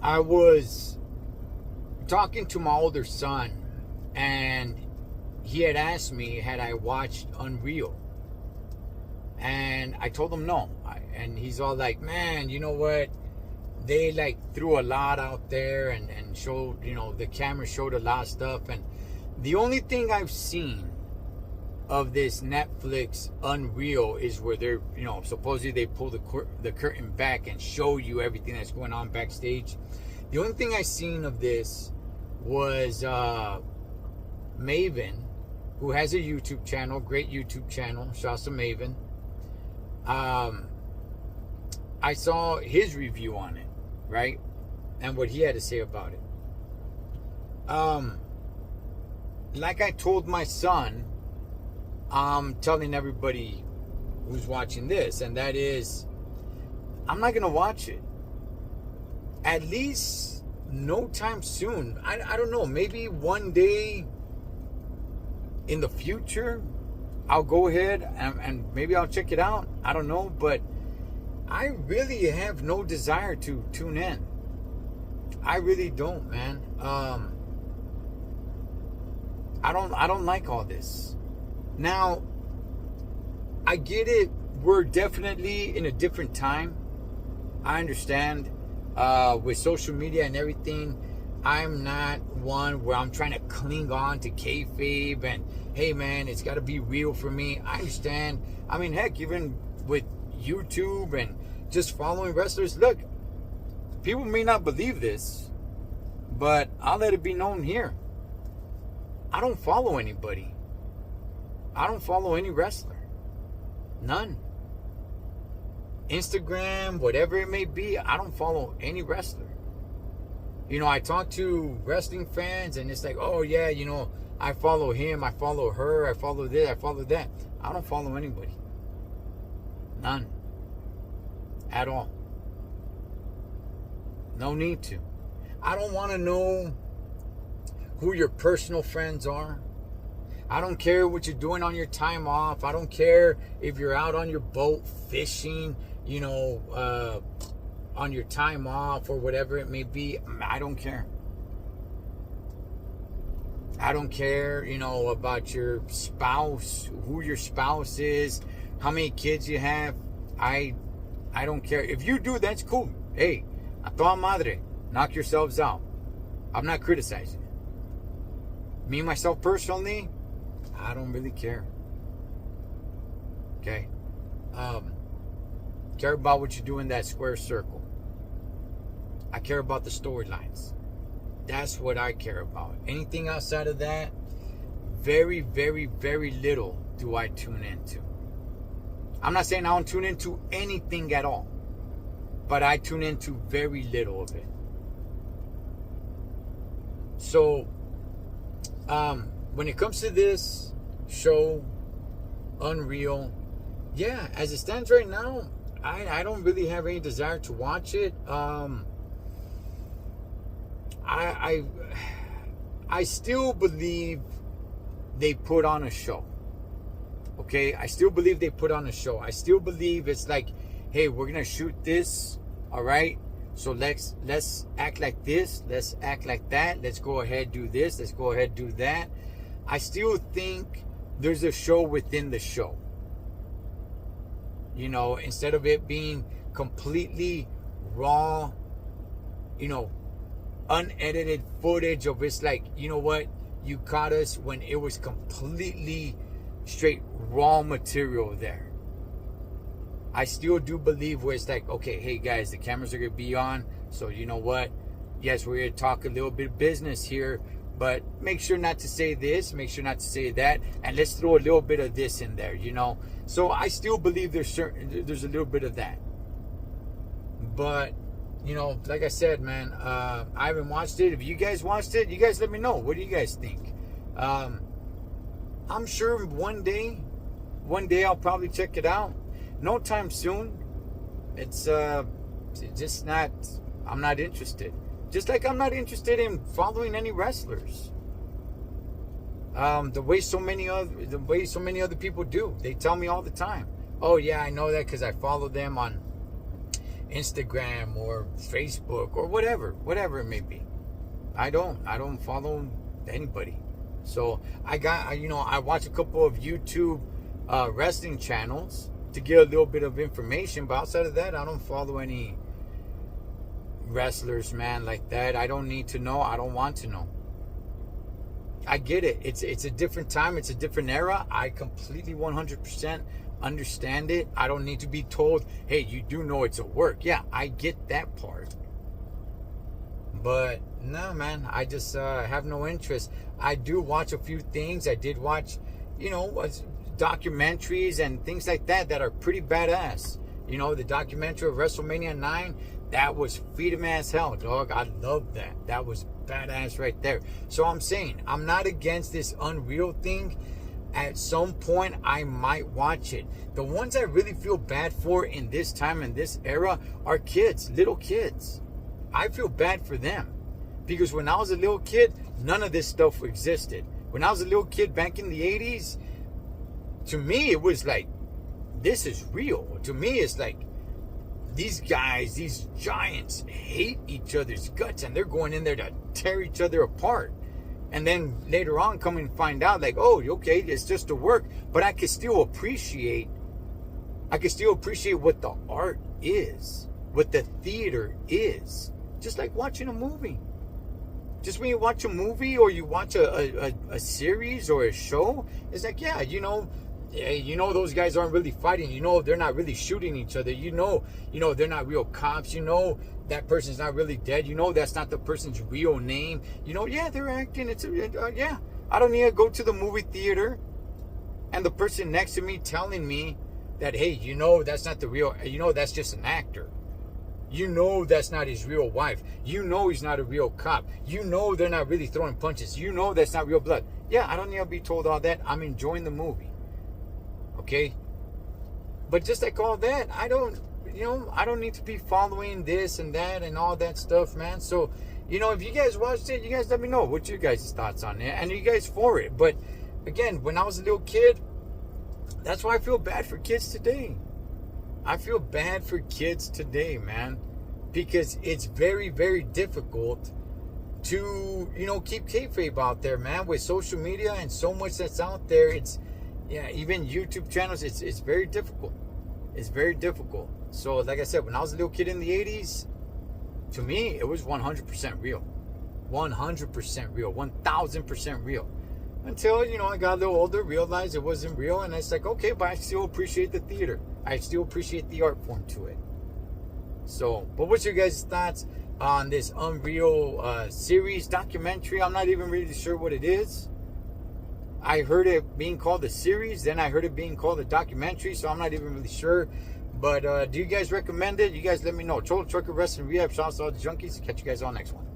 I was talking to my older son, and he had asked me had I watched Unreal, and I told him no. And he's all like, "Man, you know what? They like threw a lot out there and showed, the camera showed a lot of stuff, and the only thing I've seen of this Netflix Unreal is where they're, supposedly they pull the curtain back and show you everything that's going on backstage. The only thing I seen of this was Maven, who has a YouTube channel, great YouTube channel. Shouts to Maven. I saw his review on it, right, and what he had to say about it. Like I told my son, I'm telling everybody who's watching this, and that is, I'm not gonna watch it. At least no time soon. I don't know. Maybe one day in the future, I'll go ahead and maybe I'll check it out. I don't know, but I really have no desire to tune in. I really don't, man. I don't like all this. Now, I get it. We're definitely in a different time. I understand. With social media and everything, I'm not one where I'm trying to cling on to kayfabe and, hey man, it's got to be real for me. I understand. I mean, heck, even with YouTube and just following wrestlers, look, people may not believe this, but I'll let it be known here. I don't follow anybody. I don't follow any wrestler. None. Instagram, whatever it may be, I don't follow any wrestler. I talk to wrestling fans and it's like, oh yeah, I follow him, I follow her, I follow this, I follow that. I don't follow anybody. None. At all. No need to. I don't want to know who your personal friends are. I don't care what you're doing on your time off. I don't care if you're out on your boat fishing, on your time off or whatever it may be. I don't care. I don't care, about your spouse, who your spouse is, how many kids you have. I don't care. If you do, that's cool. Hey, a toda madre. Knock yourselves out. I'm not criticizing it. Me, myself, personally, I don't really care. Okay? Care about what you do in that square circle. I care about the storylines. That's what I care about. Anything outside of that, very, very, very little do I tune into. I'm not saying I don't tune into anything at all, but I tune into very little of it. So, when it comes to this show, Unreal, yeah, as it stands right now, I don't really have any desire to watch it. I still believe they put on a show. Okay, I still believe they put on a show. I still believe it's like, hey, we're gonna shoot this, all right? So let's act like this, let's act like that, let's go ahead do this, let's go ahead do that. I still think there's a show within the show. Instead of it being completely raw, unedited footage of it's like, you know what, you caught us when it was completely straight raw material there. I still do believe where it's like, okay, hey guys, the cameras are gonna be on, so you know what, yes, we're gonna talk a little bit of business here, but make sure not to say this, make sure not to say that, and let's throw a little bit of this in there, So I still believe there's a little bit of that. But, like I said, man, I haven't watched it. If you guys watched it, you guys let me know. What do you guys think? I'm sure one day I'll probably check it out. No time soon. It's just not, I'm not interested. Just like I'm not interested in following any wrestlers. The way so many other people do. They tell me all the time, "Oh yeah, I know that because I follow them on Instagram or Facebook or whatever it may be. I don't follow anybody. So I watch a couple of YouTube wrestling channels to get a little bit of information, but outside of that, I don't follow any wrestlers, man, like that. I don't need to know. I don't want to know. I get it. It's a different time. It's a different era. I completely 100% understand it. I don't need to be told, hey, you do know it's a work. Yeah, I get that part. But no, man, I just have no interest. I do watch a few things. I did watch, documentaries and things like that are pretty badass. The documentary of WrestleMania 9, that was freedom as hell, dog. I love that. That was badass right there. So I'm saying, I'm not against this Unreal thing. At some point, I might watch it. The ones I really feel bad for in this time and this era are kids, little kids. I feel bad for them. Because when I was a little kid, none of this stuff existed. When I was a little kid back in the 80s, to me, it was like, this is real. To me, it's like, these guys, these giants, hate each other's guts, and they're going in there to tear each other apart. And then later on, come and find out, like, oh, okay, it's just a work, but I can still appreciate what the art is, what the theater is. Just like watching a movie. Just when you watch a movie or you watch a series or a show, it's like, yeah, those guys aren't really fighting. They're not really shooting each other. They're not real cops. That person's not really dead. That's not the person's real name. Yeah, they're acting. Yeah. I don't need to go to the movie theater and the person next to me telling me that, hey, that's not the real, that's just an actor. That's not his real wife. He's not a real cop. They're not really throwing punches. That's not real blood. Yeah, I don't need to be told all that. I'm enjoying the movie. Okay? But just like all that, I don't need to be following this and that and all that stuff, man. So, if you guys watched it, you guys let me know what your guys' thoughts on it. And are you guys for it? But again, when I was a little kid, that's why I feel bad for kids today. I feel bad for kids today, man, because it's very, very difficult to, keep kayfabe out there, man, with social media and so much that's out there. Even YouTube channels, it's very difficult. It's very difficult. So, like I said, when I was a little kid in the 80s, to me, it was 100% real. 100% real. 1,000% real. Until, I got a little older, realized it wasn't real, and it's like, okay, but I still appreciate the theater. I still appreciate the art form to it. So, but what's your guys' thoughts on this Unreal series, documentary? I'm not even really sure what it is. I heard it being called a series, then I heard it being called a documentary, so I'm not even really sure. But do you guys recommend it? You guys let me know. Total Trucker Wrestling Rehab. Shout out to all the junkies. Catch you guys on next one.